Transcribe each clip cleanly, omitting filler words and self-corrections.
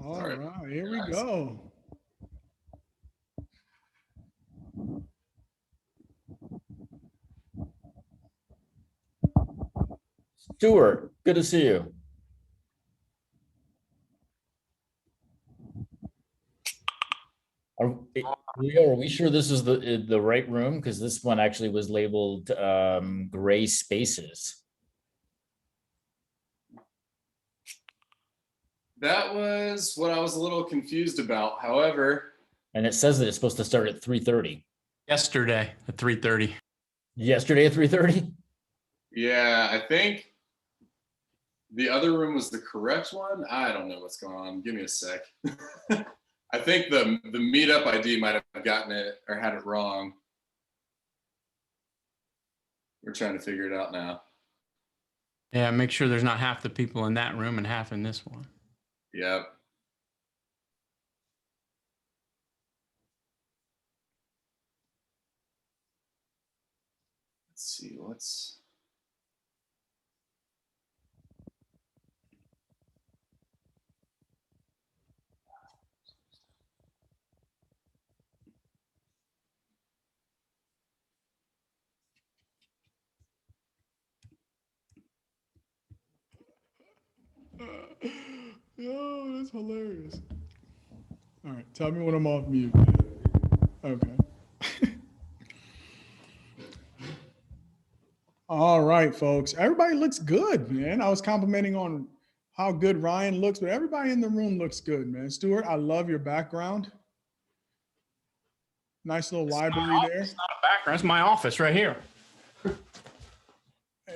All right, here we go. Stuart, good to see you. Are we sure this is the right room? Because this one actually was labeled gray spaces. That was what I was a little confused about. However, and it says that it's supposed to start at 3:30. Yesterday at 3:30. Yesterday at 3:30? Yeah, I think the other room was the correct one. I don't know what's going on. Give me a sec. I think the meetup ID might have gotten it or had it wrong. We're trying to figure it out now. Yeah, make sure there's not half the people in that room and half in this one. Yep. Let's see, what's... Oh, that's hilarious. All right, tell me when I'm off mute. Okay. All right, folks. Everybody looks good, man. I was complimenting on how good Ryan looks, but everybody in the room looks good, man. Stuart, I love your background. Nice little library there. It's not a background. It's my office right here.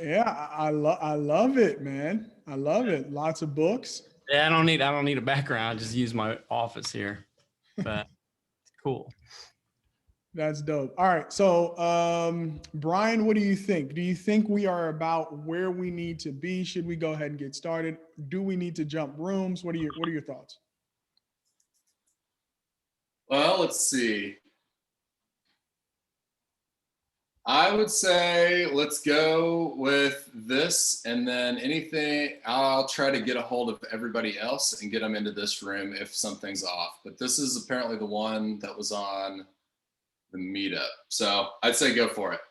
Yeah, I love it, man. I love it. Lots of books. Yeah, I don't need a background. I just use my office here. But it's cool. That's dope. All right. So, Brian, what do you think? Do you think we are about where we need to be? Should we go ahead and get started? Do we need to jump rooms? What are your thoughts? Well, let's see. I would say let's go with this, and then anything, I'll try to get a hold of everybody else and get them into this room if something's off. But this is apparently the one that was on the meetup. So I'd say go for it.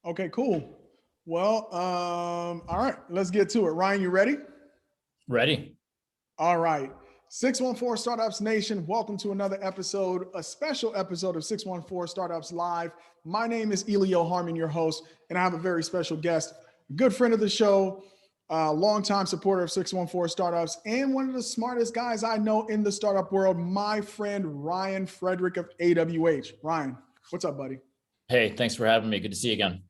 Okay, cool. Well, all right, let's get to it. Ryan, you ready? Ready. All right. 614 Startups Nation, welcome to another episode, a special episode of 614 Startups Live. My name is Elio Harmon, your host, and I have a very special guest, a good friend of the show, longtime supporter of 614 Startups, and one of the smartest guys I know in the startup world, my friend Ryan Frederick of AWH. Ryan, what's up, buddy? Hey, thanks for having me. Good to see you again.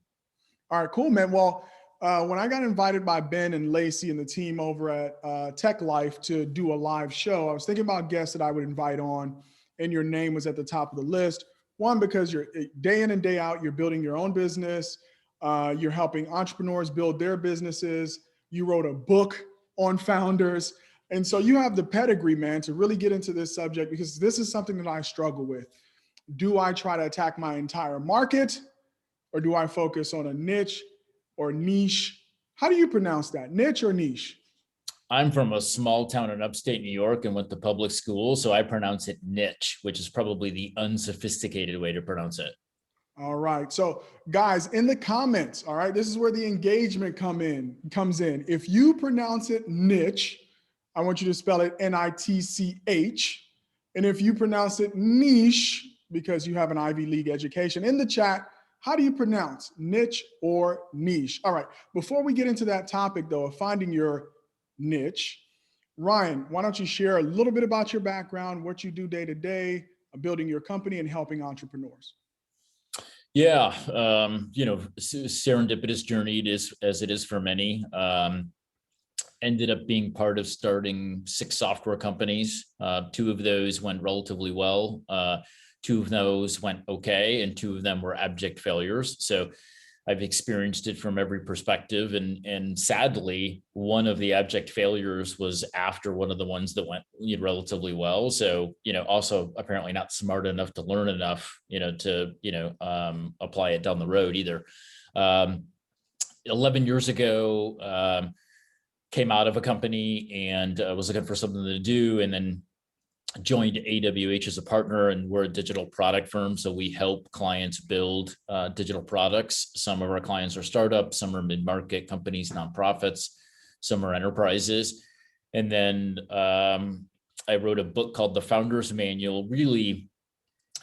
All right, cool, man. Well, when I got invited by Ben and Lacey and the team over at TechLife to do a live show, I was thinking about guests that I would invite on, and your name was at the top of the list. One, because you're day in and day out, you're building your own business. You're helping entrepreneurs build their businesses. You wrote a book on founders. And so you have the pedigree, man, to really get into this subject, because this is something that I struggle with. Do I try to attack my entire market, or do I focus on a niche or niche? How do you pronounce that? Niche or niche? I'm from a small town in upstate New York and went to public school, so I pronounce it niche, which is probably the unsophisticated way to pronounce it. All right. So guys, in the comments, all right, this is where the engagement comes in. If you pronounce it niche, I want you to spell it N-I-T-C-H. And if you pronounce it niche, because you have an Ivy League education, in the chat, how do you pronounce niche or niche? All right. Before we get into that topic, though, of finding your niche, Ryan, why don't you share a little bit about your background, what you do day to day, building your company and helping entrepreneurs? Yeah, serendipitous journey as it is for many. Ended up being part of starting 6 software companies. 2 of those went relatively well. 2 of those went okay, and 2 of them were abject failures. So I've experienced it from every perspective. And sadly, one of the abject failures was after one of the ones that went relatively well. So, also apparently not smart enough to learn enough, to, apply it down the road either. 11 years ago, came out of a company and was looking for something to do, and then joined AWH as a partner, and we're a digital product firm. So we help clients build digital products. Some of our clients are startups, some are mid-market companies, nonprofits, some are enterprises. And then I wrote a book called The Founder's Manual, really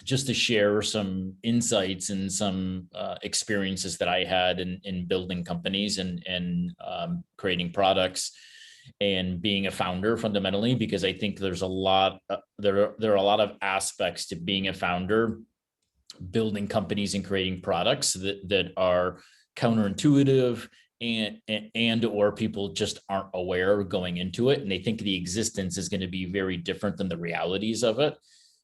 just to share some insights and some experiences that I had in building companies and creating products and being a founder fundamentally, because I think there's a lot, there are a lot of aspects to being a founder, building companies and creating products that are counterintuitive and or people just aren't aware going into it. And they think the existence is going to be very different than the realities of it.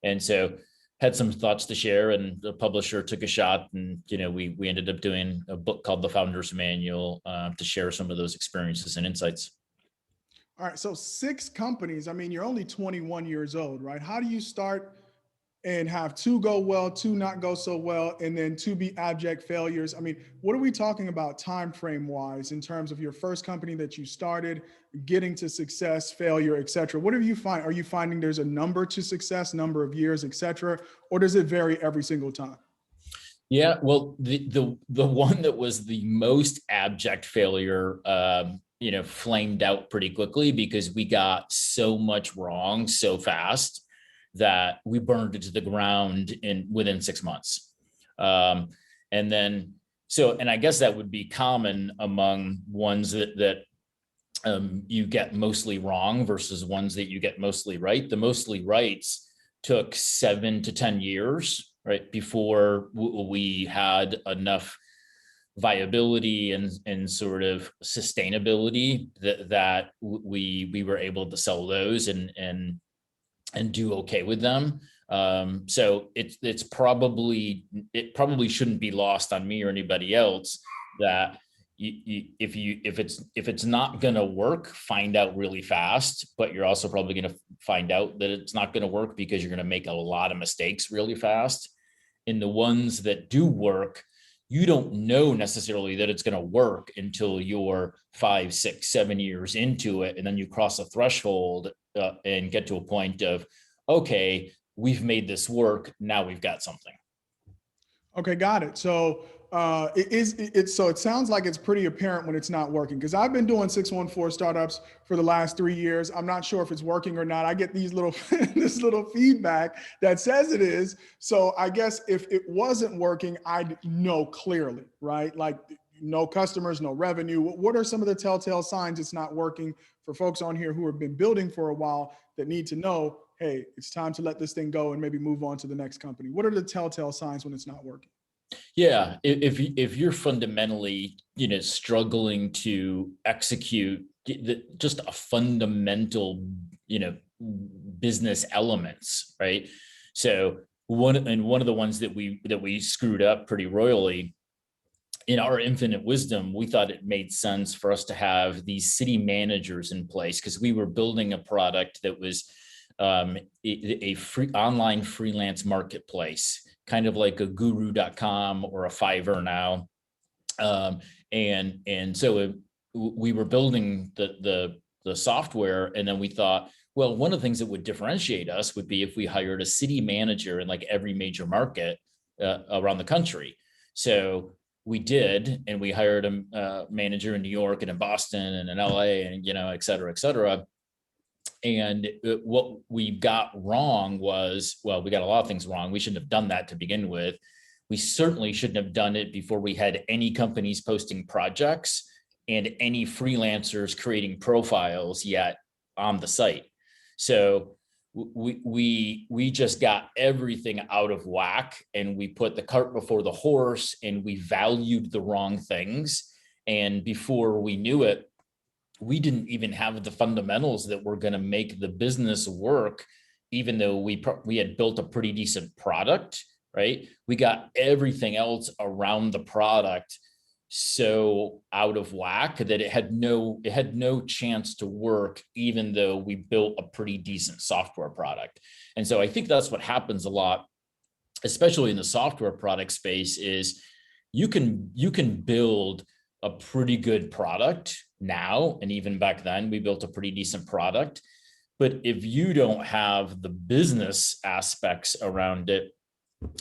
And so had some thoughts to share, and the publisher took a shot, and we ended up doing a book called The Founder's Manual to share some of those experiences and insights. All right, so 6 companies. I mean, you're only 21 years old, right? How do you start and have 2 go well, 2 not go so well, and then 2 be abject failures? I mean, what are we talking about time frame wise in terms of your first company that you started, getting to success, failure, et cetera? What do you find? Are you finding there's a number to success, number of years, et cetera, or does it vary every single time? Yeah, well, the one that was the most abject failure, flamed out pretty quickly because we got so much wrong so fast that we burned it to the ground within 6 months. And I guess that would be common among ones that you get mostly wrong versus ones that you get mostly right. The mostly rights took 7 to 10 years, right, before we had enough viability and sort of sustainability that we were able to sell those and do okay with them. So it probably shouldn't be lost on me or anybody else that if it's not going to work, find out really fast, but you're also probably going to find out that it's not going to work because you're going to make a lot of mistakes really fast. In the ones that do work, you don't know necessarily that it's going to work until you're 5, 6, 7 years into it. And then you cross a threshold and get to a point of, okay, we've made this work. Now we've got something. Okay, got it. So it sounds like it's pretty apparent when it's not working, because I've been doing 614 startups for the last 3 years. I'm not sure if it's working or not. I get these little this little feedback that says it is. So I guess if it wasn't working, I'd know clearly, right? Like no customers, no revenue. What are some of the telltale signs it's not working for folks on here who have been building for a while that need to know, hey, it's time to let this thing go and maybe move on to the next company? What are the telltale signs when it's not working? Yeah, if you're fundamentally, struggling to execute just a fundamental, business elements, right? So one of the ones that we screwed up pretty royally, in our infinite wisdom, we thought it made sense for us to have these city managers in place because we were building a product that was a free online freelance marketplace, kind of like a guru.com or a Fiverr now. And so we were building the software, and then we thought, well, one of the things that would differentiate us would be if we hired a city manager in like every major market around the country. So we did, and we hired a manager in New York and in Boston and in LA and, et cetera, et cetera. And what we got wrong was, well, we got a lot of things wrong. We shouldn't have done that to begin with. We certainly shouldn't have done it before we had any companies posting projects and any freelancers creating profiles yet on the site. So we just got everything out of whack, and we put the cart before the horse, and we valued the wrong things. And before we knew it, we didn't even have the fundamentals that were going to make the business work, even though we had built a pretty decent product, right? We got everything else around the product so out of whack that it had no chance to work, even though we built a pretty decent software product. And so I think that's what happens a lot, especially in the software product space, is you can build a pretty good product now. And even back then, we built a pretty decent product. But if you don't have the business aspects around it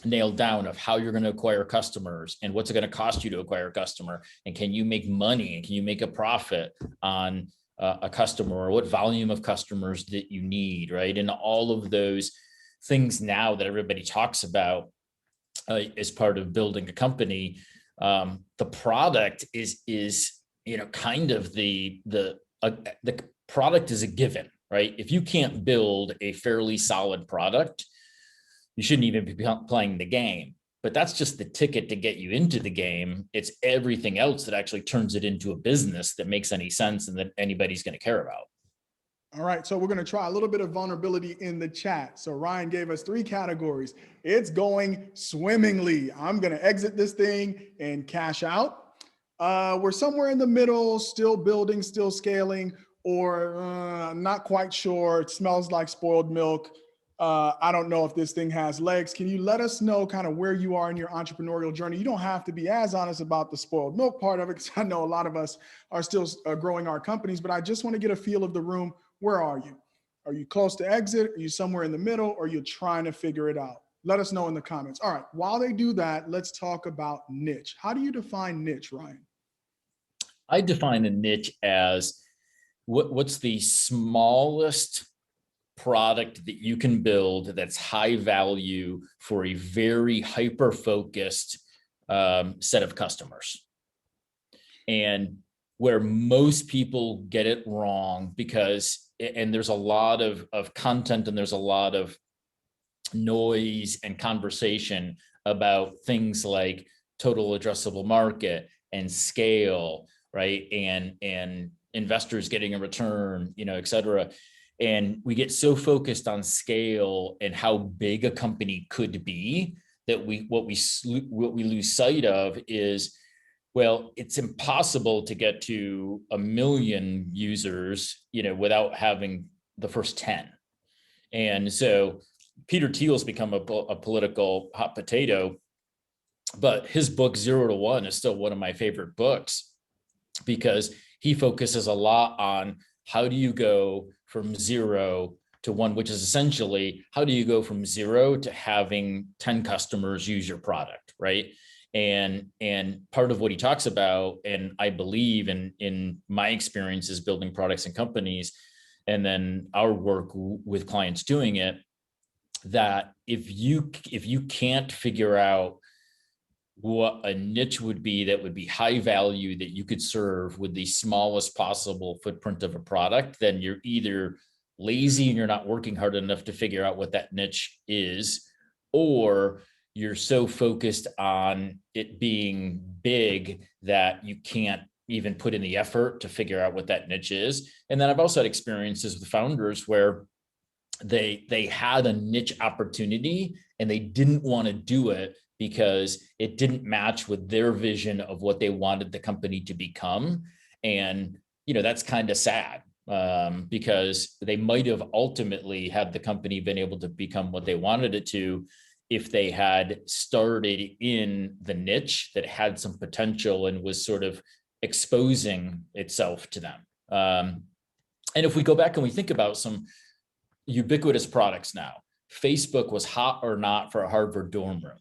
nailed down of how you're going to acquire customers and what's it going to cost you to acquire a customer, and can you make money and can you make a profit on a customer, or what volume of customers that you need, right? And all of those things now that everybody talks about as part of building a company, the product is kind of the product is a given, right? If you can't build a fairly solid product, you shouldn't even be playing the game. But that's just the ticket to get you into the game. It's everything else that actually turns it into a business that makes any sense and that anybody's going to care about. All right, so we're going to try a little bit of vulnerability in the chat. So Ryan gave us 3 categories. It's going swimmingly. I'm going to exit this thing and cash out. We're somewhere in the middle, still building, still scaling, or not quite sure. It smells like spoiled milk. I don't know if this thing has legs. Can you let us know kind of where you are in your entrepreneurial journey? You don't have to be as honest about the spoiled milk part of it, because I know a lot of us are still growing our companies, but I just want to get a feel of the room. Where are you? Are you close to exit? Are you somewhere in the middle? Or are you trying to figure it out? Let us know in the comments. All right, while they do that, let's talk about niche. How do you define niche, Ryan? I define a niche as what's the smallest product that you can build that's high value for a very hyper-focused set of customers. And where most people get it wrong, because, and there's a lot of content and there's a lot of noise and conversation about things like total addressable market and scale, right? And investors getting a return, et cetera. And we get so focused on scale and how big a company could be that what we lose sight of is, well, it's impossible to get to 1 million users, without having the first 10. And so Peter Thiel's become a political hot potato, but his book 0 to 1 is still one of my favorite books, because he focuses a lot on how do you go from 0 to 1, which is essentially how do you go from 0 to having 10 customers use your product, right? And part of what he talks about, and I believe in my experiences building products and companies, and then our work with clients doing it, that if you can't figure out what a niche would be that would be high value that you could serve with the smallest possible footprint of a product, then you're either lazy and you're not working hard enough to figure out what that niche is, or you're so focused on it being big that you can't even put in the effort to figure out what that niche is. And then I've also had experiences with founders where they had a niche opportunity and they didn't want to do it because it didn't match with their vision of what they wanted the company to become. And, that's kind of sad, because they might have ultimately had the company been able to become what they wanted it to if they had started in the niche that had some potential and was sort of exposing itself to them. And if we go back and we think about some ubiquitous products now, Facebook was hot or not for a Harvard dorm room,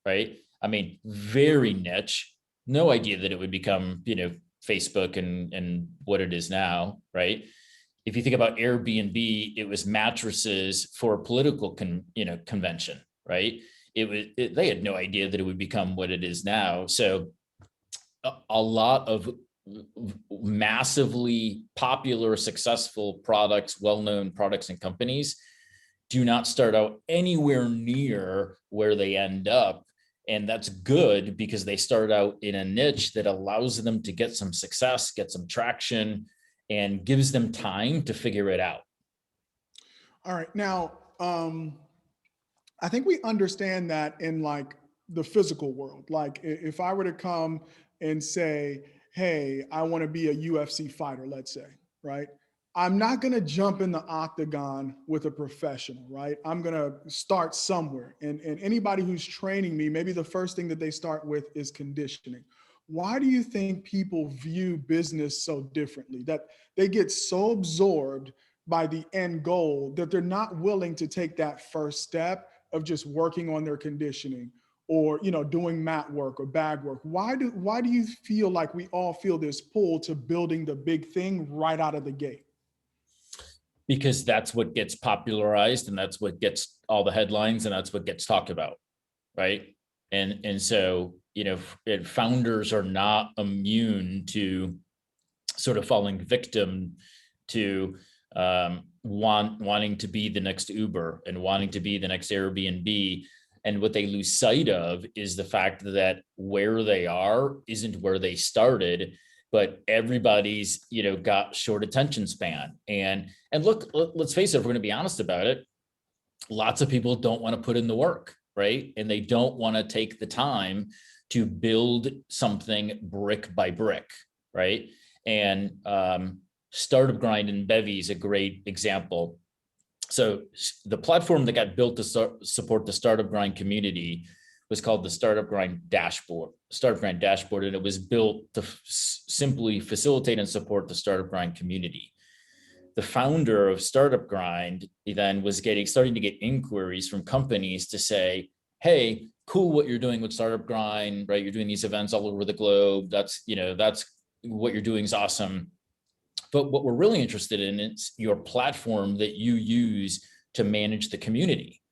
right? I mean, very niche, no idea that it would become, Facebook and what it is now, right? If you think about Airbnb, it was mattresses for a political convention, right? They had no idea that it would become what it is now. So a lot of massively popular, successful products, well-known products and companies do not start out anywhere near where they end up. And that's good because they start out in a niche that allows them to get some success, get some traction, and gives them time to figure it out. All right. Now, I think we understand that in like the physical world. Like if I were to come and say, hey, I want to be a UFC fighter, let's say, right? I'm not going to jump in the octagon with a professional, right? I'm going to start somewhere. And anybody who's training me, maybe the first thing that they start with is conditioning. why do you think people view business so differently, that they get so absorbed by the end goal that they're not willing to take that first step of just working on their conditioning, or doing mat work or bag work? Why do you feel like we all feel this pull to building the big thing right out of the gate? Because that's what gets popularized, and that's what gets all the headlines, and that's what gets talked about, right? And so, founders are not immune to sort of falling victim to wanting to be the next Uber and wanting to be the next Airbnb. And what they lose sight of is the fact that where they are isn't where they started, but everybody's, got short attention span. And look, let's face it, if we're going to be honest about it, lots of people don't want to put in the work, right? And they don't want to take the time to build something brick by brick, right? And Startup Grind and Bevy is a great example. So the platform that got built to support the Startup Grind community was called the Startup Grind Dashboard, and it was built to simply facilitate and support the Startup Grind community. The founder of Startup Grind then was starting to get inquiries from companies to say, hey, cool what you're doing with Startup Grind, right? You're doing these events all over the globe. That's what you're doing is awesome. But what we're really interested in is your platform that you use to manage the community.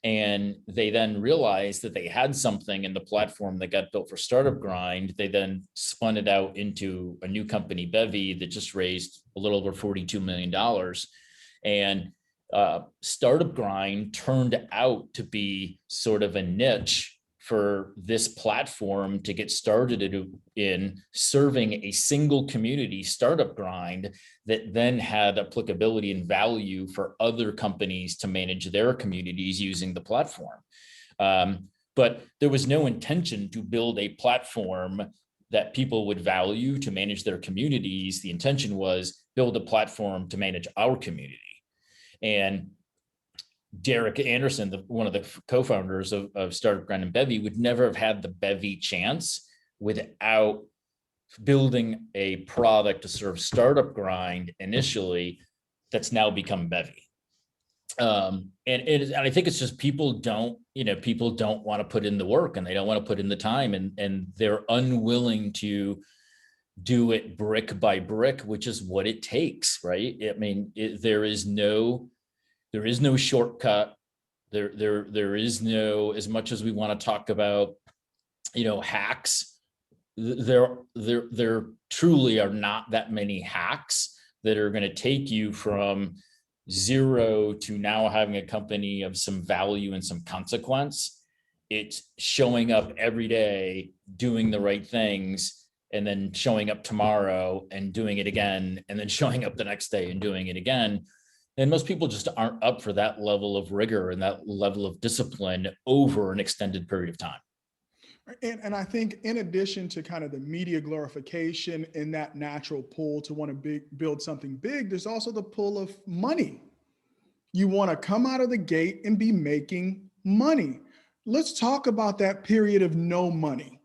And they then realized that they had something in the platform that got built for Startup Grind. They then spun it out into a new company, Bevy, that just raised a little over $42 million. And Startup Grind turned out to be sort of a niche for this platform to get started in serving a single community, Startup Grind, that then had applicability and value for other companies to manage their communities using the platform. But there was no intention to build a platform that people would value to manage their communities. The intention was build a platform to manage our community. And Derek Anderson, one of the co-founders of Startup Grind and Bevy, would never have had the Bevy chance without building a product to serve Startup Grind initially that's now become Bevy. And I think it's just people don't want to put in the work, and they don't want to put in the time, and they're unwilling to do it brick by brick, which is what it takes, right? I mean, there is no shortcut. There is no, as much as we want to talk about, hacks, there truly are not that many hacks that are going to take you from zero to now having a company of some value and some consequence. It's showing up every day, doing the right things, and then showing up tomorrow and doing it again, and then showing up the next day and doing it again. And most people just aren't up for that level of rigor and that level of discipline over an extended period of time. And I think in addition to kind of the media glorification and that natural pull to want to build something big, there's also the pull of money. You want to come out of the gate and be making money. Let's talk about that period of no money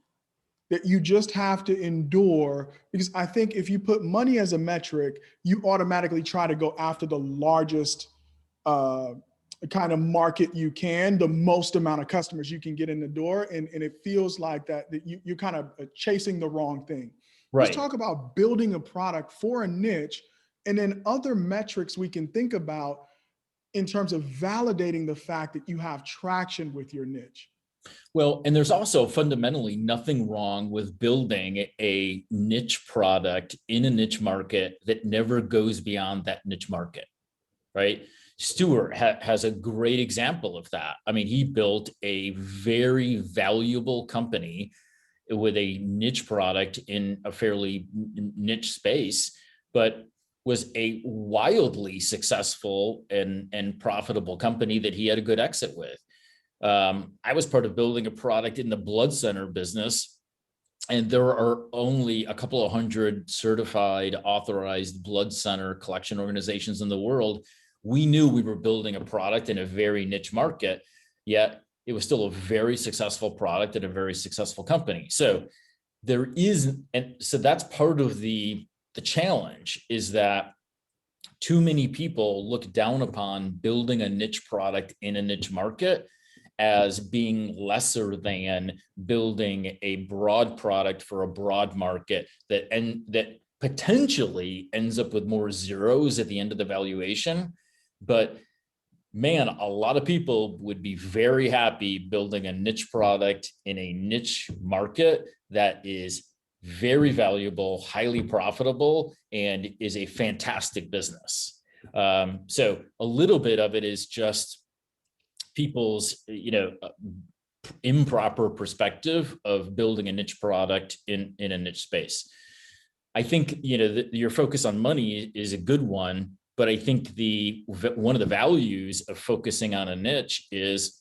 that you just have to endure, because I think if you put money as a metric, you automatically try to go after the largest kind of market you can, the most amount of customers you can get in the door. And it feels like that you're kind of chasing the wrong thing. Right. Let's talk about building a product for a niche, and then other metrics we can think about in terms of validating the fact that you have traction with your niche. Well, and there's also fundamentally nothing wrong with building a niche product in a niche market that never goes beyond that niche market, right? Stuart has a great example of that. I mean, he built a very valuable company with a niche product in a fairly niche space, but was a wildly successful and profitable company that he had a good exit with. I was part of building a product in the blood center business, and there are only a couple of hundred certified, authorized blood center collection organizations in the world. We knew we were building a product in a very niche market, yet it was still a very successful product at a very successful company. So there is, and so that's part of the challenge, is that too many people look down upon building a niche product in a niche market as being lesser than building a broad product for a broad market that potentially ends up with more zeros at the end of the valuation. But man, a lot of people would be very happy building a niche product in a niche market that is very valuable, highly profitable, and is a fantastic business. So a little bit of it is just people's, improper perspective of building a niche product in a niche space. I think, your focus on money is a good one, but I think one of the values of focusing on a niche is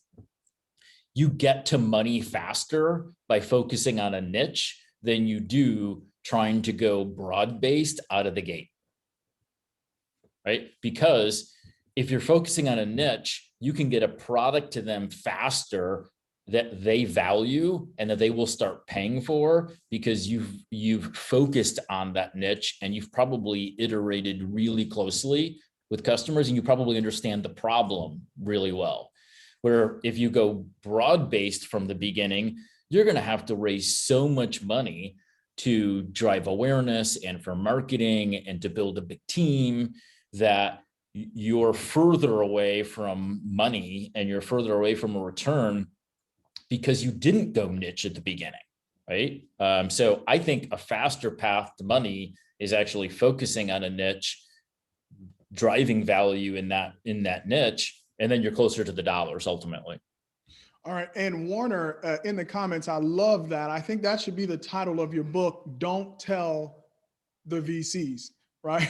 you get to money faster by focusing on a niche than you do trying to go broad-based out of the gate, right? Because if you're focusing on a niche, you can get a product to them faster that they value and that they will start paying for, because you've focused on that niche and you've probably iterated really closely with customers and you probably understand the problem really well. Where if you go broad-based from the beginning, you're going to have to raise so much money to drive awareness and for marketing and to build a big team that you're further away from money and you're further away from a return because you didn't go niche at the beginning, right? So I think a faster path to money is actually focusing on a niche, driving value in that niche, and then you're closer to the dollars ultimately. All right. And Warner, in the comments, I love that. I think that should be the title of your book, Don't Tell the VCs, right?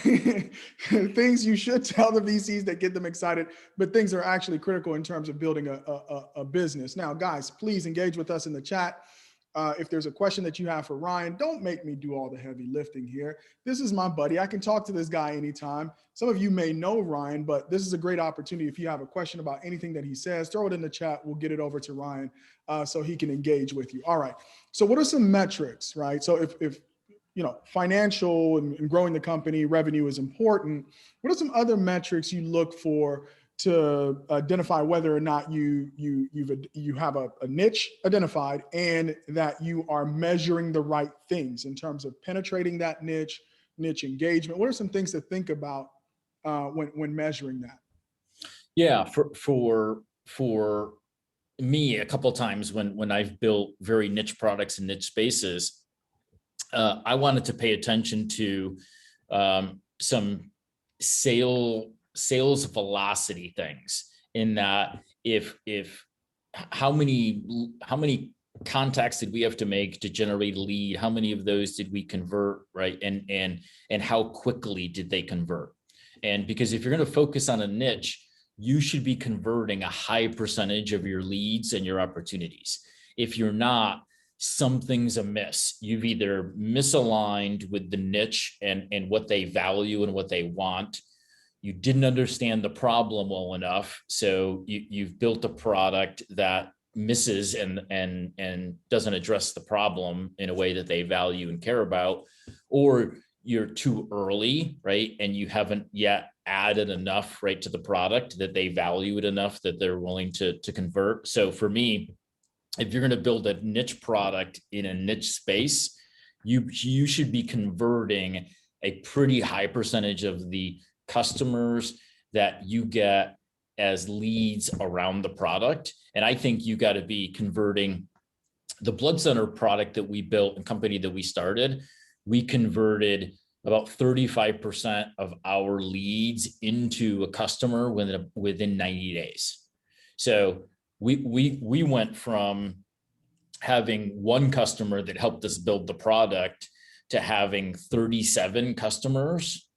Things you should tell the VCs that get them excited, but things are actually critical in terms of building a business. Now, guys, please engage with us in the chat. If there's a question that you have for Ryan, don't make me do all the heavy lifting here. This is my buddy. I can talk to this guy anytime. Some of you may know Ryan, but this is a great opportunity. If you have a question about anything that he says, throw it in the chat. We'll get it over to Ryan so he can engage with you. All right. So what are some metrics, right? So if financial and growing the company, revenue is important, what are some other metrics you look for to identify whether or not you have a niche identified and that you are measuring the right things in terms of penetrating that niche engagement? What are some things to think about when measuring that? Yeah, for me, a couple of times when I've built very niche products in niche spaces, I wanted to pay attention to some sales velocity things, in that if how many contacts did we have to make to generate a lead, how many of those did we convert, right? And how quickly did they convert? And because if you're going to focus on a niche, you should be converting a high percentage of your leads and your opportunities. If you're not, something's amiss. You've either misaligned with the niche and what they value and what they want. You didn't understand the problem well enough. So you've built a product that misses and doesn't address the problem in a way that they value and care about, or you're too early, right? And you haven't yet added enough, right, to the product that they value it enough that they're willing to convert. So for me, if you're going to build a niche product in a niche space, you should be converting a pretty high percentage of the customers that you get as leads around the product. And I think you got to be converting the blood center product that we built and company that we started. We converted about 35% of our leads into a customer within 90 days. So we went from having one customer that helped us build the product to having 37 customers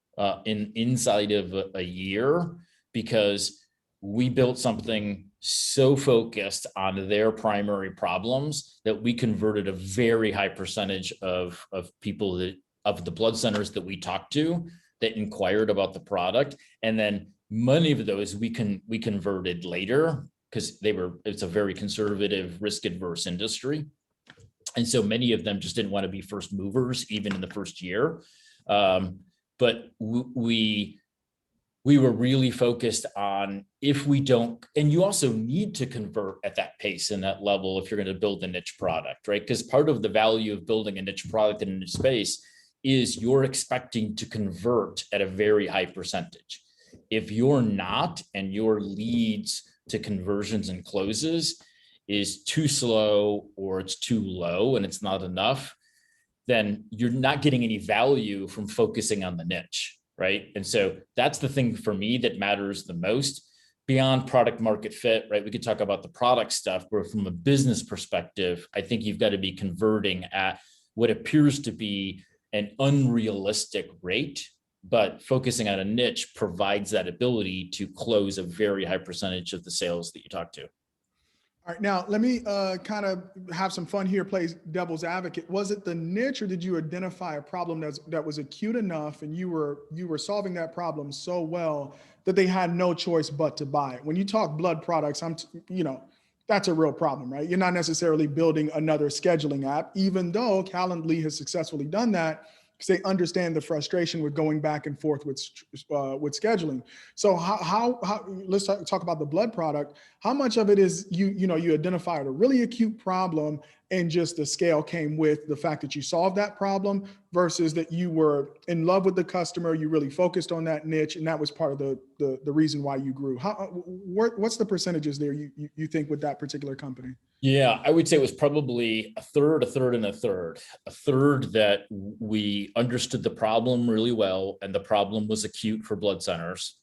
inside of a year, because we built something so focused on their primary problems that we converted a very high percentage of people of the blood centers that we talked to that inquired about the product. And then many of those we converted later, because it's a very conservative, risk adverse industry. And so many of them just didn't want to be first movers, even in the first year. But we were really focused on, if we don't, and you also need to convert at that pace and that level if you're going to build a niche product, right? Because part of the value of building a niche product in a niche space is you're expecting to convert at a very high percentage. If you're not, and your leads to conversions and closes is too slow, or it's too low and it's not enough, then you're not getting any value from focusing on the niche, right? And so that's the thing for me that matters the most beyond product market fit, right? We could talk about the product stuff, but from a business perspective, I think you've got to be converting at what appears to be an unrealistic rate, but focusing on a niche provides that ability to close a very high percentage of the sales that you talk to. All right, now let me kind of have some fun here, play devil's advocate. Was it the niche, or did you identify a problem that was acute enough, and you were solving that problem so well that they had no choice but to buy it? When you talk blood products, that's a real problem, right? You're not necessarily building another scheduling app, even though Calendly has successfully done that, because they understand the frustration with going back and forth with scheduling. So how let's talk about the blood product. How much of it is you identified a really acute problem, and just the scale came with the fact that you solved that problem, versus that you were in love with the customer, you really focused on that niche, and that was part of the reason why you grew? What's the percentages there you think with that particular company? Yeah, I would say it was probably a third, and a third. A third that we understood the problem really well, and the problem was acute for blood centers.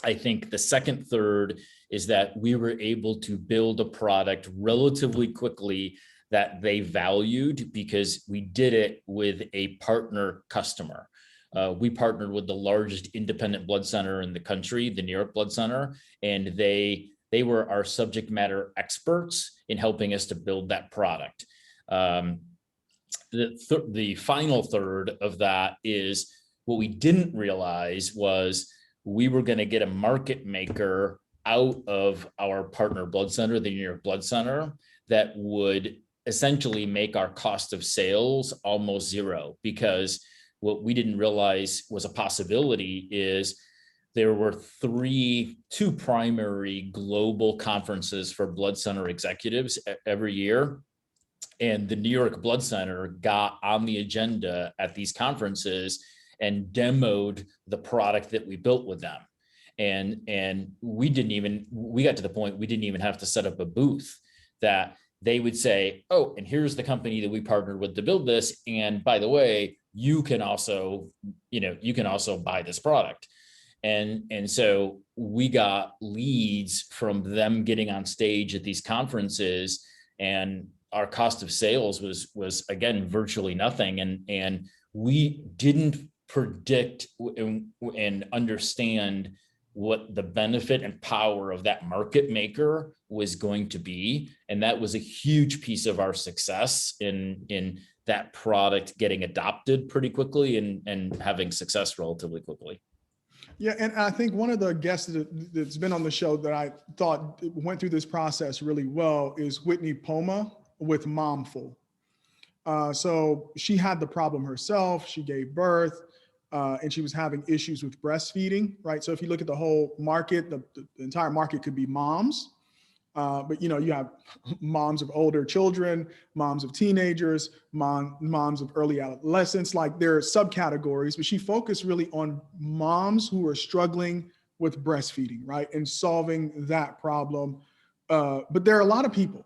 I think the second third is that we were able to build a product relatively quickly that they valued, because we did it with a partner customer. We partnered with the largest independent blood center in the country, the New York Blood Center, and they were our subject matter experts in helping us to build that product. The final third of that is what we didn't realize was we were going to get a market maker out of our partner blood center, the New York Blood Center, that would essentially make our cost of sales almost zero. Because what we didn't realize was a possibility is there were two primary global conferences for blood center executives every year. And the New York Blood Center got on the agenda at these conferences and demoed the product that we built with them. And we got to the point we didn't even have to set up a booth, that they would say, oh, and here's the company that we partnered with to build this. And by the way, you can also buy this product. And so we got leads from them getting on stage at these conferences, and our cost of sales was again virtually nothing. And we didn't predict and understand what the benefit and power of that market maker was going to be. And that was a huge piece of our success in that product getting adopted pretty quickly and having success relatively quickly. Yeah, and I think one of the guests that's been on the show that I thought went through this process really well is Whitney Poma with Momful. So she had the problem herself. She gave birth, and she was having issues with breastfeeding, right? So if you look at the whole market, the entire market could be moms. But you have moms of older children, moms of teenagers, moms of early adolescents, like there are subcategories, but she focused really on moms who are struggling with breastfeeding, right? And solving that problem. But there are a lot of people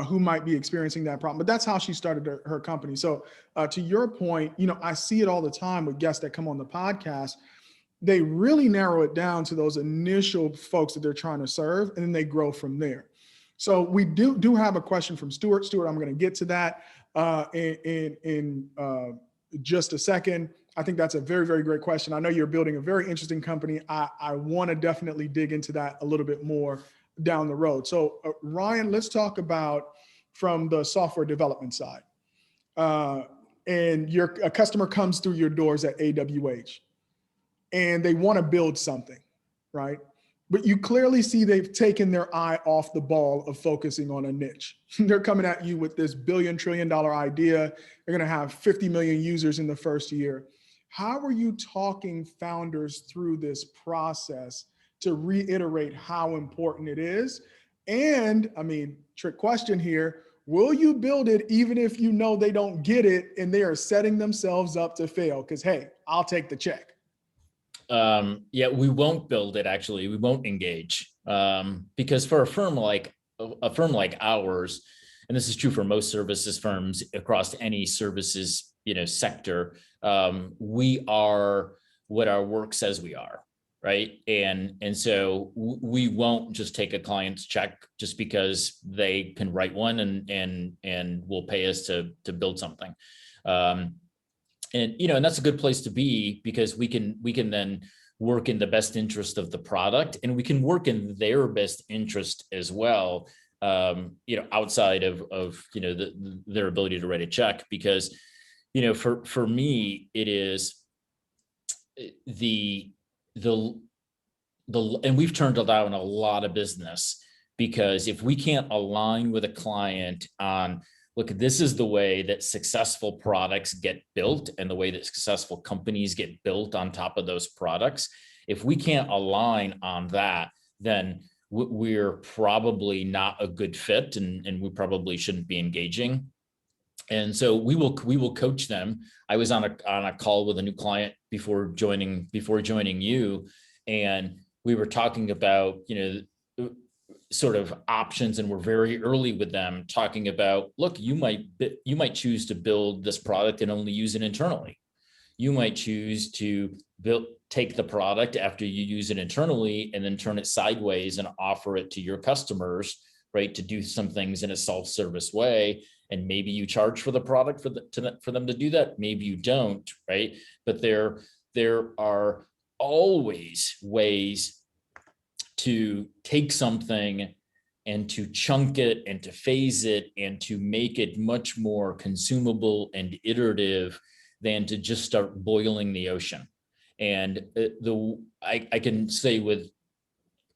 who might be experiencing that problem, but that's how she started her company. So to your point, I see it all the time with guests that come on the podcast. They really narrow it down to those initial folks that they're trying to serve, and then they grow from there. So we do have a question from Stuart. Stuart, I'm going to get to that in just a second. I think that's a very, very great question. I know you're building a very interesting company. I want to definitely dig into that a little bit more down the road. So Ryan, let's talk about from the software development side. And a customer comes through your doors at AWH. And they want to build something, right? But you clearly see they've taken their eye off the ball of focusing on a niche. They're coming at you with this billion-trillion-dollar idea. They're going to have 50 million users in the first year. How are you talking founders through this process to reiterate how important it is? And I mean, trick question here, will you build it even if you know they don't get it and they are setting themselves up to fail? Because, hey, I'll take the check. Yeah, we won't build it. Actually, we won't engage, because for a firm like ours, and this is true for most services firms across any services, sector, we are what our work says we are, right? And so we won't just take a client's check just because they can write one and will pay us to build something. And that's a good place to be, because we can then work in the best interest of the product, and we can work in their best interest as well, outside of their ability to write a check. Because for me, it is the and we've turned down a lot of business, because if we can't align with a client on, look, this is the way that successful products get built and the way that successful companies get built on top of those products. If we can't align on that, then we're probably not a good fit, and we probably shouldn't be engaging. And so we will coach them. I was on a call with a new client before joining you, and we were talking about, sort of options, and we're very early with them, talking about, look, you might choose to build this product and only use it internally. You might choose to take the product after you use it internally and then turn it sideways and offer it to your customers, right, to do some things in a self-service way. And maybe you charge for the product for them to do that. Maybe you don't, right? But there are always ways to take something and to chunk it and to phase it and to make it much more consumable and iterative than to just start boiling the ocean. And I can say with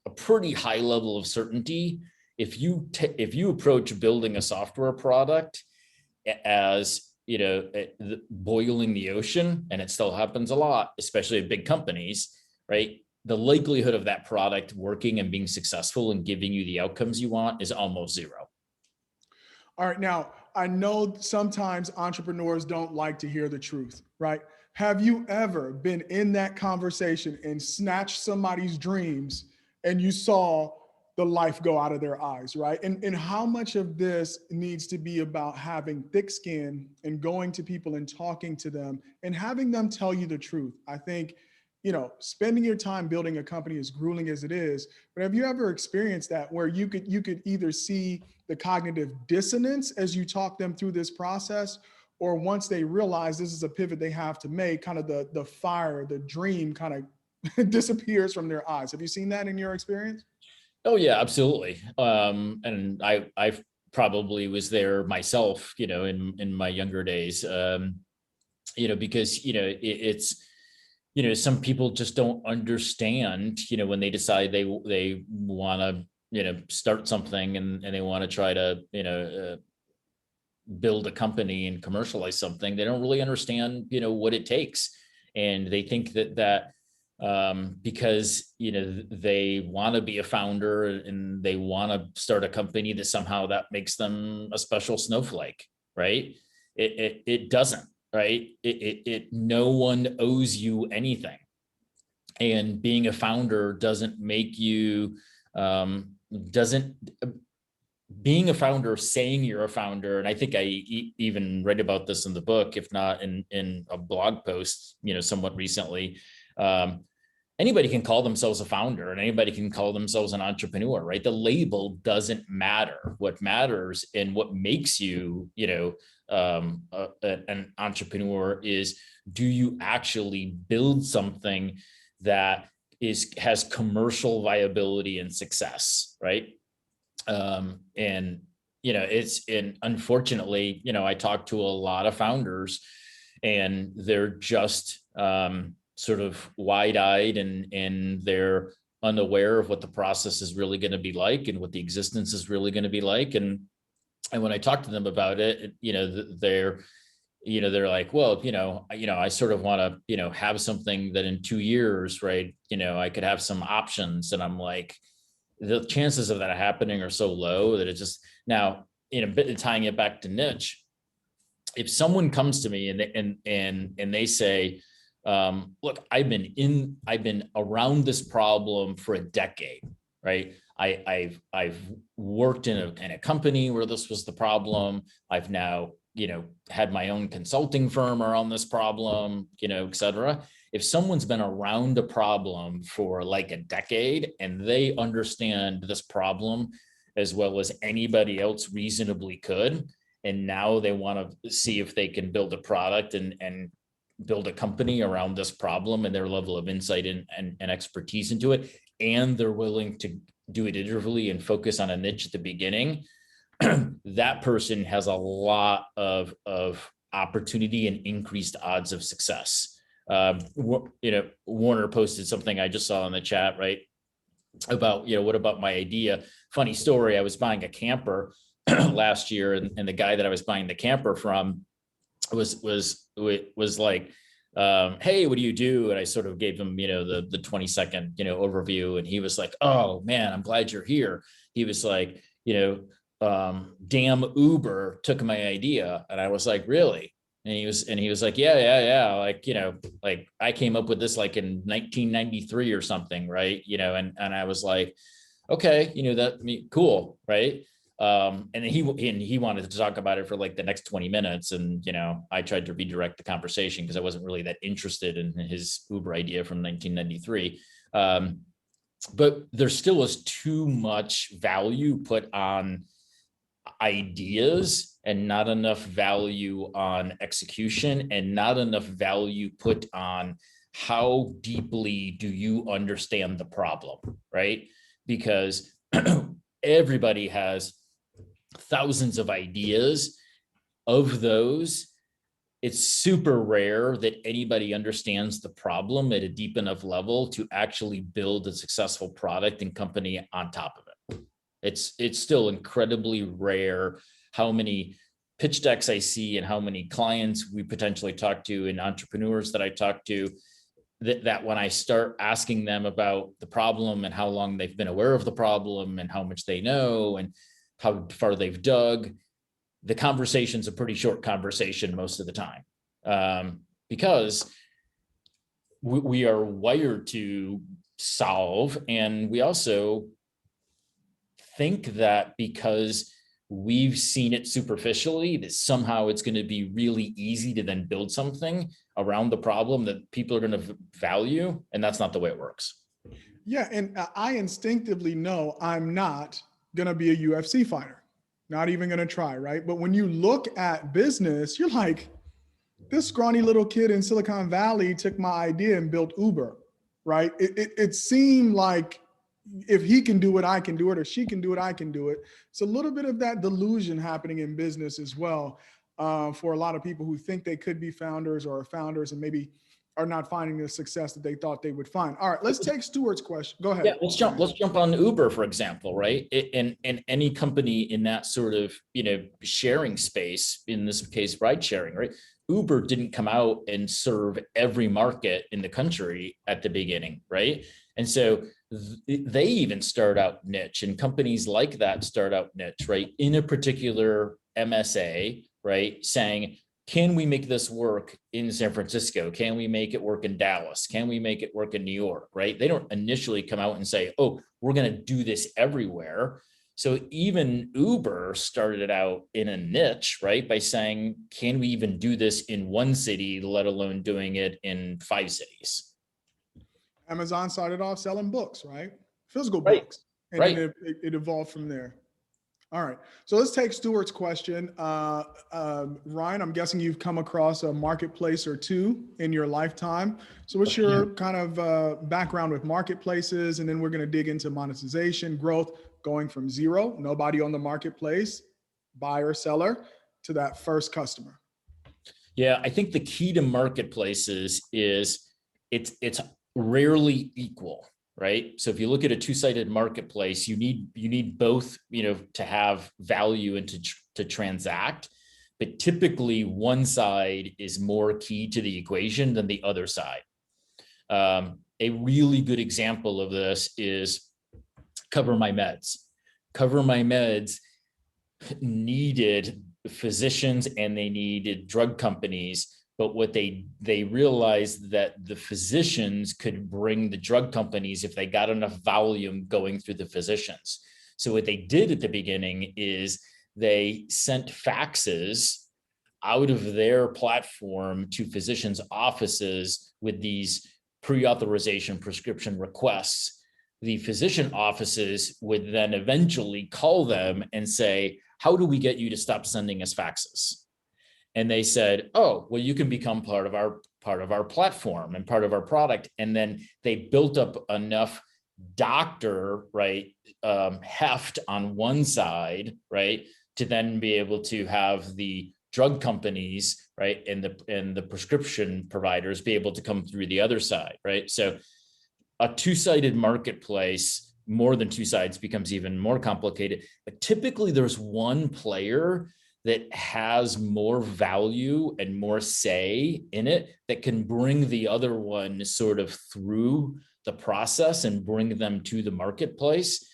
a pretty high level of certainty, if you approach building a software product as boiling the ocean, and it still happens a lot, especially at big companies, right? The likelihood of that product working and being successful and giving you the outcomes you want is almost zero. All right. Now, I know sometimes entrepreneurs don't like to hear the truth, right? Have you ever been in that conversation and snatched somebody's dreams and you saw the life go out of their eyes, right? And how much of this needs to be about having thick skin and going to people and talking to them and having them tell you the truth? I think, spending your time building a company, as grueling as it is, but have you ever experienced that where you could either see the cognitive dissonance as you talk them through this process, or once they realize this is a pivot they have to make, kind of the fire, the dream kind of disappears from their eyes? Have you seen that in your experience? Oh yeah, absolutely. And I probably was there myself, in my younger days, because, it's, some people just don't understand, when they decide they want to, start something and they want to try to, build a company and commercialize something. They don't really understand, what it takes. And they think that because, they want to be a founder and they want to start a company, that somehow that makes them a special snowflake, right? It doesn't. Right? No one owes you anything. And being a founder doesn't make you, being a founder, saying you're a founder, and I think I even read about this in the book, if not in a blog post, somewhat recently. Anybody can call themselves a founder and anybody can call themselves an entrepreneur, right? The label doesn't matter. What matters and what makes you, an entrepreneur is, do you actually build something that has commercial viability and success, right? And unfortunately, I talk to a lot of founders and they're just sort of wide-eyed and they're unaware of what the process is really going to be like and what the existence is really going to be like. And when I talk to them about it, they're like, well, I sort of want to, have something that in 2 years, right, I could have some options. And I'm like, the chances of that happening are so low that it's just now, tying it back to niche. If someone comes to me and they say, look, I've been around this problem for a decade, right? I've worked in a company where this was the problem. I've now, had my own consulting firm around this problem, et cetera. If someone's been around a problem for like a decade and they understand this problem as well as anybody else reasonably could, and now they want to see if they can build a product and build a company around this problem and their level of insight and expertise into it, and they're willing to do it iteratively and focus on a niche at the beginning, that person has a lot of opportunity and increased odds of success. Warner posted something I just saw in the chat, right? About, what about my idea? Funny story. I was buying a camper last year, and the guy that I was buying the camper from was like, hey, what do you do? And I sort of gave him, the 20-second, overview. And he was like, oh man, I'm glad you're here. He was like, damn Uber took my idea. And I was like, really? And he was like, yeah. Like, I came up with this like in 1993 or something. Right. And I was like, okay, cool. Right. And then he wanted to talk about it for like the next 20 minutes. And, I tried to redirect the conversation because I wasn't really that interested in his Uber idea from 1993. But there still is too much value put on ideas and not enough value on execution, and not enough value put on how deeply do you understand the problem, right? Because everybody has thousands of ideas. Of those, it's super rare that anybody understands the problem at a deep enough level to actually build a successful product and company on top of it. It's still incredibly rare how many pitch decks I see and how many clients we potentially talk to and entrepreneurs that I talk to, that when I start asking them about the problem and how long they've been aware of the problem and how much they know and how far they've dug, the conversation's a pretty short conversation most of the time, because we are wired to solve. And we also think that because we've seen it superficially, that somehow it's going to be really easy to then build something around the problem that people are going to value. And that's not the way it works. Yeah. And I instinctively know I'm not going to be a UFC fighter. Not even going to try, right? But when you look at business, you're like, this scrawny little kid in Silicon Valley took my idea and built Uber, right? It seemed like if he can do it, I can do it, or she can do it, I can do it. It's a little bit of that delusion happening in business as well, for a lot of people who think they could be founders or are founders and maybe are not finding the success that they thought they would find. All right, let's take Stuart's question. Go ahead. Yeah, let's jump on Uber, for example, right? And any company in that sort of, sharing space, in this case, ride sharing, right? Uber didn't come out and serve every market in the country at the beginning, right? And so they even start out niche, and companies like that start out niche, right? In a particular MSA, right? Saying, can we make this work in San Francisco? Can we make it work in Dallas? Can we make it work in New York, right? They don't initially come out and say, oh, we're going to do this everywhere. So even Uber started out in a niche, right? By saying, can we even do this in one city, let alone doing it in 5 cities? Amazon started off selling books, right? Physical Right. books. And Right. then it evolved from there. All right. So let's take Stuart's question. Ryan, I'm guessing you've come across a marketplace or two in your lifetime. So what's your kind of background with marketplaces? And then we're going to dig into monetization, growth, going from zero, nobody on the marketplace, buyer, seller, to that first customer. Yeah, I think the key to marketplaces is it's rarely equal, right? So if you look at a two-sided marketplace, you need both, to have value and to transact. But typically one side is more key to the equation than the other side. A really good example of this is Cover My Meds. Cover My Meds needed physicians and they needed drug companies, but what they realized that the physicians could bring the drug companies if they got enough volume going through the physicians. So what they did at the beginning is they sent faxes out of their platform to physicians' offices with these pre-authorization prescription requests. The physician offices would then eventually call them and say, how do we get you to stop sending us faxes? And they said, oh, well, you can become part of our platform and part of our product. And then they built up enough doctor, right, heft on one side, right, to then be able to have the drug companies, right, and the prescription providers be able to come through the other side, right? So a two-sided marketplace, more than two sides, becomes even more complicated. But typically there's one player that has more value and more say in it that can bring the other one sort of through the process and bring them to the marketplace.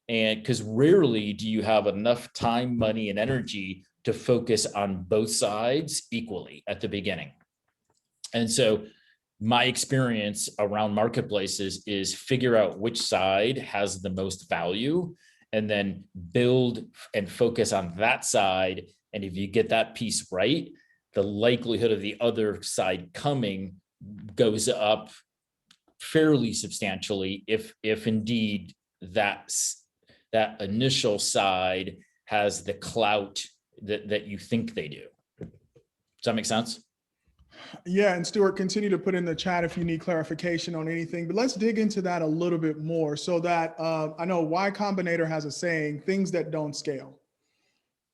And because rarely do you have enough time, money, and energy to focus on both sides equally at the beginning. And so my experience around marketplaces is figure out which side has the most value and then build and focus on that side. And if you get that piece right, the likelihood of the other side coming goes up fairly substantially if indeed that initial side has the clout that you think they do. Does that make sense? Yeah, and Stuart, continue to put in the chat if you need clarification on anything, but let's dig into that a little bit more so that I know Y Combinator has a saying, things that don't scale.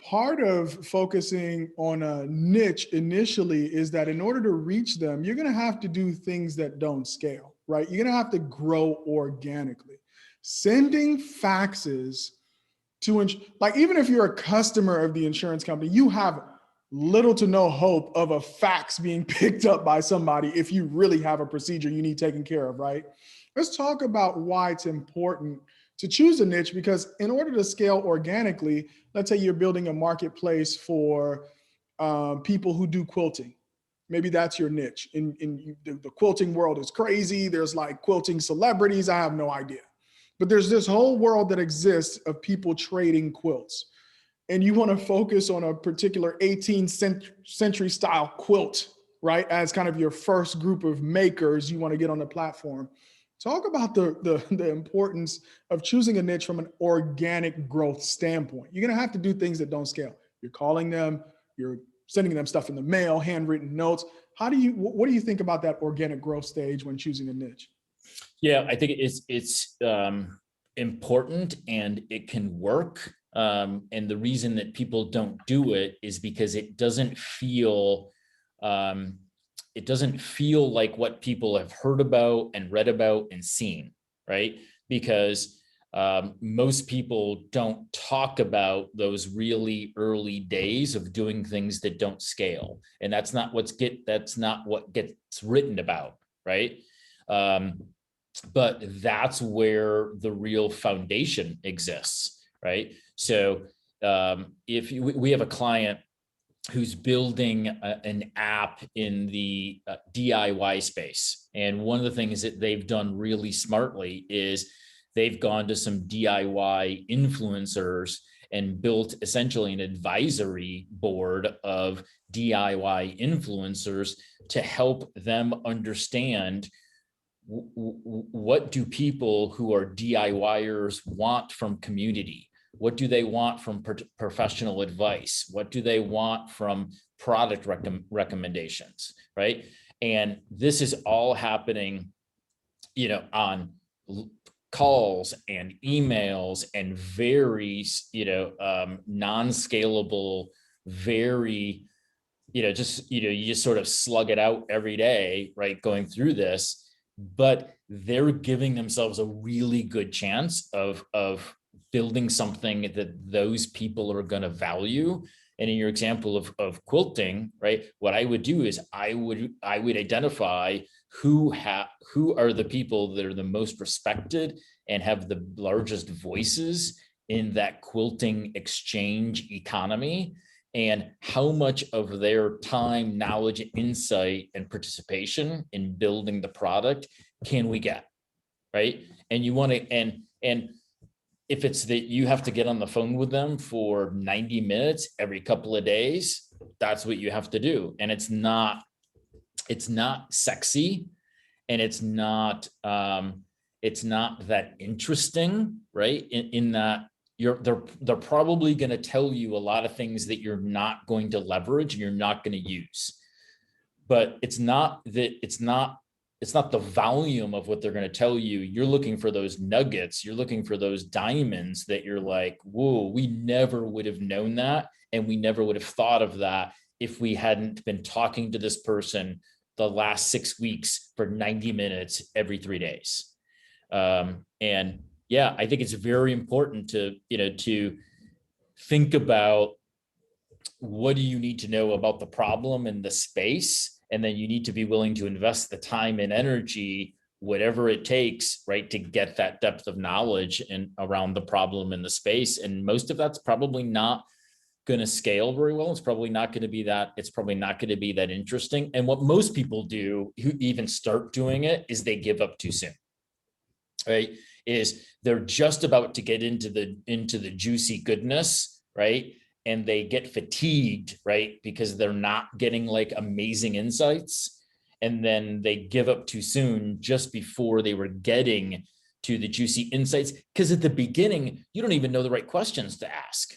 Part of focusing on a niche initially is that in order to reach them, you're going to have to do things that don't scale, right? You're going to have to grow organically. Sending faxes to, like, even if you're a customer of the insurance company, you have little to no hope of a fax being picked up by somebody if you really have a procedure you need taken care of, right? Let's talk about why it's important to choose a niche, because in order to scale organically, let's say you're building a marketplace for people who do quilting. Maybe that's your niche. The quilting world is crazy. There's like quilting celebrities. I have no idea. But there's this whole world that exists of people trading quilts. And you want to focus on a particular 18th century style quilt, right? As kind of your first group of makers you want to get on the platform. Talk about the importance of choosing a niche from an organic growth standpoint. You're going to have to do things that don't scale. You're calling them, you're sending them stuff in the mail, handwritten notes. What do you think about that organic growth stage when choosing a niche? Yeah, I think it's important and it can work. And the reason that people don't do it is because it doesn't feel like what people have heard about and read about and seen, right? Because most people don't talk about those really early days of doing things that don't scale, and that's not what gets written about, right? But that's where the real foundation exists, right? So if we have a client who's building an app in the DIY space, and one of the things that they've done really smartly is they've gone to some DIY influencers and built essentially an advisory board of DIY influencers to help them understand what do people who are DIYers want from community? What do they want from professional advice? What do they want from product recommendations, right? And this is all happening, on calls and emails and very, non-scalable, very, you just sort of slug it out every day, right? Going through this. But they're giving themselves a really good chance of building something that those people are going to value. And in your example of quilting, right, what I would do is I would identify who are the people that are the most respected and have the largest voices in that quilting exchange economy, and how much of their time, knowledge, insight, and participation in building the product can we get, right? And you want to, and if it's that you have to get on the phone with them for 90 minutes every couple of days, that's what you have to do. And it's not sexy, and it's not that interesting, right? In that they're probably going to tell you a lot of things that you're not going to leverage and you're not going to use. But it's not the volume of what they're going to tell you. You're looking for those nuggets. You're looking for those diamonds that you're like, whoa, we never would have known that. And we never would have thought of that if we hadn't been talking to this person the last 6 weeks for 90 minutes every 3 days. And yeah, I think it's very important to think about, what do you need to know about the problem and the space? And then you need to be willing to invest the time and energy, whatever it takes, right, to get that depth of knowledge and around the problem in the space. And most of that's probably not going to scale very well. It's probably not going to be that interesting. And what most people do who even start doing it is they give up too soon, right? Is they're just about to get into the juicy goodness, right? And they get fatigued, right? Because they're not getting like amazing insights. And then they give up too soon just before they were getting to the juicy insights. Because at the beginning, you don't even know the right questions to ask,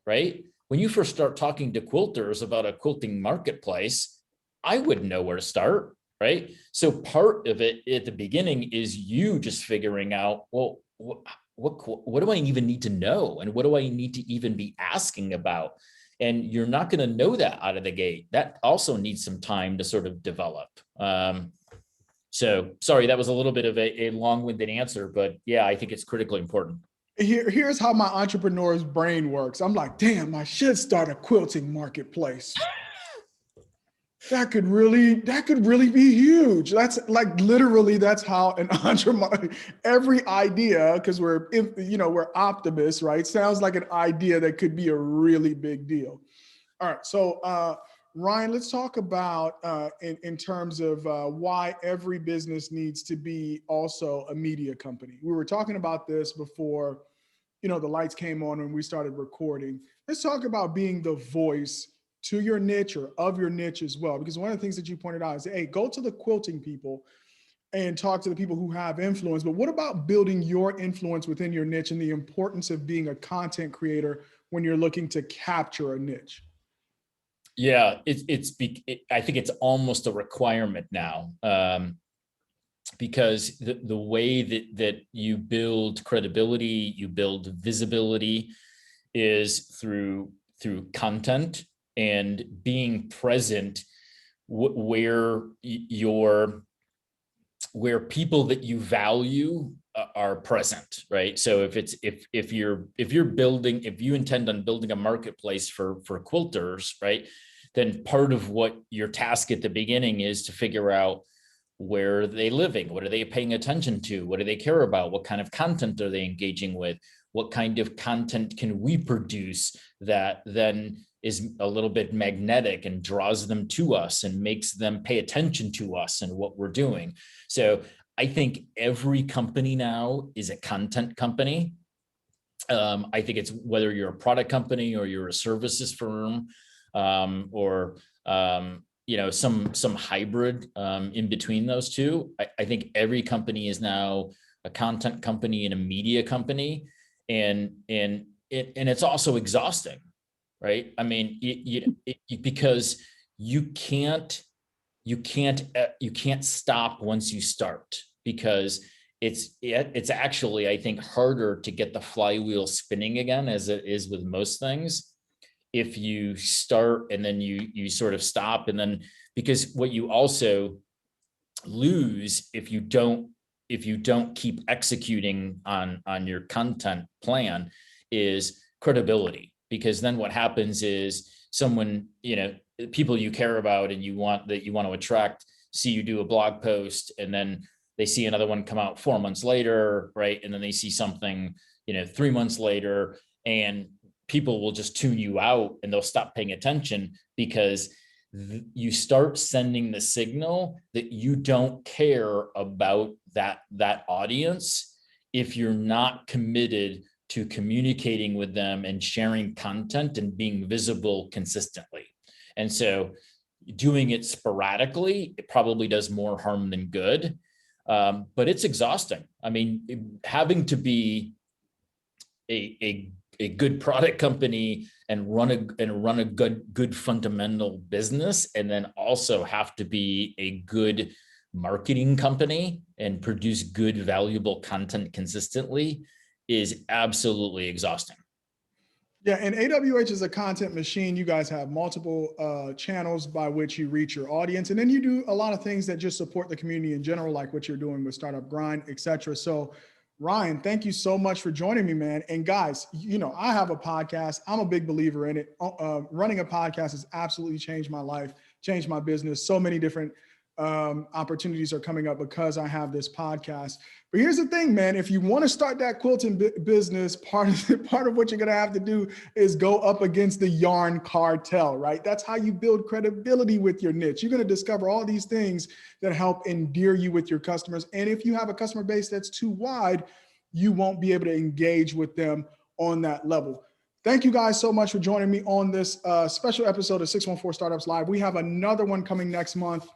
right? When you first start talking to quilters about a quilting marketplace, I wouldn't know where to start, right? So part of it at the beginning is you just figuring out, well, what do I even need to know? And what do I need to even be asking about? And you're not going to know that out of the gate. That also needs some time to sort of develop. So sorry, that was a little bit of a long-winded answer, but yeah, I think it's critically important. Here's how my entrepreneur's brain works. I'm like, damn, I should start a quilting marketplace. That could really be huge. That's like literally that's how an entrepreneur, every idea, because we're optimists, right? Sounds like an idea that could be a really big deal. All right, so Ryan, let's talk about in terms of why every business needs to be also a media company. We were talking about this before, the lights came on when we started recording. Let's talk about being the voice to your niche or of your niche as well. Because one of the things that you pointed out is, hey, go to the quilting people and talk to the people who have influence. But what about building your influence within your niche and the importance of being a content creator when you're looking to capture a niche? Yeah, I think it's almost a requirement now, because the way that you build credibility, you build visibility, is through content and being present where people that you value are present, right? So if you intend on building a marketplace for quilters, right, then part of what your task at the beginning is to figure out, where are they living? What are they paying attention to? What do they care about? What kind of content are they engaging with? What kind of content can we produce that then is a little bit magnetic and draws them to us and makes them pay attention to us and what we're doing? So I think every company now is a content company. I think it's whether you're a product company or you're a services firm, or some hybrid in between those two. I think every company is now a content company and a media company, and it's also exhausting, right? I mean, because you can't stop once you start, because it's actually, I think, harder to get the flywheel spinning again, as it is with most things, if you start and then you sort of stop. And then, because what you also lose if you don't if you don't keep executing on your content plan is credibility. Because then what happens is someone, people you care about and you want to attract, see you do a blog post, and then they see another one come out 4 months later, right? And then they see something, 3 months later, and people will just tune you out and they'll stop paying attention because you start sending the signal that you don't care about that audience if you're not committed to communicating with them and sharing content and being visible consistently. And so doing it sporadically, it probably does more harm than good. But it's exhausting. I mean, having to be a good product company and run a good fundamental business, and then also have to be a good marketing company and produce good, valuable content consistently is absolutely exhausting. Yeah, and AWH is a content machine. You guys have multiple channels by which you reach your audience. And then you do a lot of things that just support the community in general, like what you're doing with Startup Grind, et cetera. So Ryan, thank you so much for joining me, man. And guys, I have a podcast. I'm a big believer in it. Running a podcast has absolutely changed my life, changed my business. So many different opportunities are coming up because I have this podcast. But here's the thing, man, if you want to start that quilting business, part of what you're going to have to do is go up against the yarn cartel, right? That's how you build credibility with your niche. You're going to discover all these things that help endear you with your customers. And if you have a customer base that's too wide, you won't be able to engage with them on that level. Thank you guys so much for joining me on this special episode of 614 Startups Live. We have another one coming next month.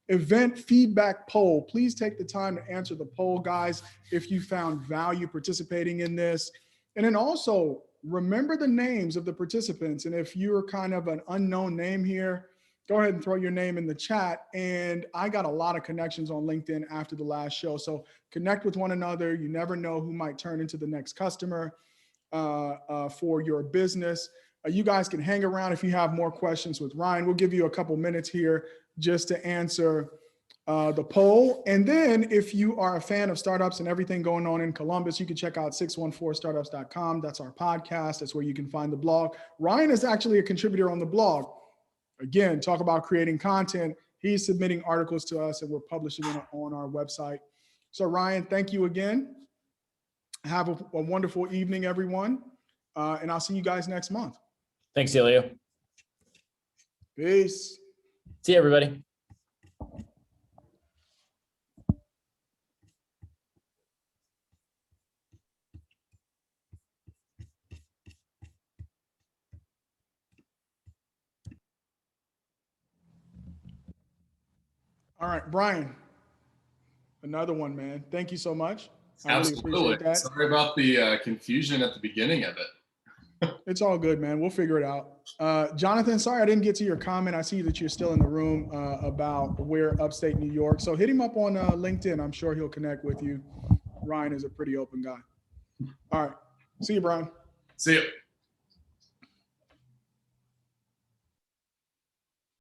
Event feedback poll. Please take the time to answer the poll, guys, if you found value participating in this. And then also remember the names of the participants. And if you're kind of an unknown name here, go ahead and throw your name in the chat. And I got a lot of connections on LinkedIn after the last show. So connect with one another. You never know who might turn into the next customer for your business. You guys can hang around if you have more questions with Ryan. We'll give you a couple minutes here just to answer the poll. And then if you are a fan of startups and everything going on in Columbus, you can check out 614startups.com. That's our podcast. That's where you can find the blog. Ryan is actually a contributor on the blog. Again, talk about creating content. He's submitting articles to us and we're publishing it on our website. So Ryan, thank you again. Have a wonderful evening, everyone. And I'll see you guys next month. Thanks, Elio. Peace. See you, everybody. All right, Brian, another one, man. Thank you so much. I Absolutely. really appreciate that. Sorry about the confusion at the beginning of it. It's all good, man. We'll figure it out. Jonathan, sorry I didn't get to your comment. I see that you're still in the room about where upstate New York. So hit him up on LinkedIn. I'm sure he'll connect with you. Ryan is a pretty open guy. All right. See you, Brian. See you.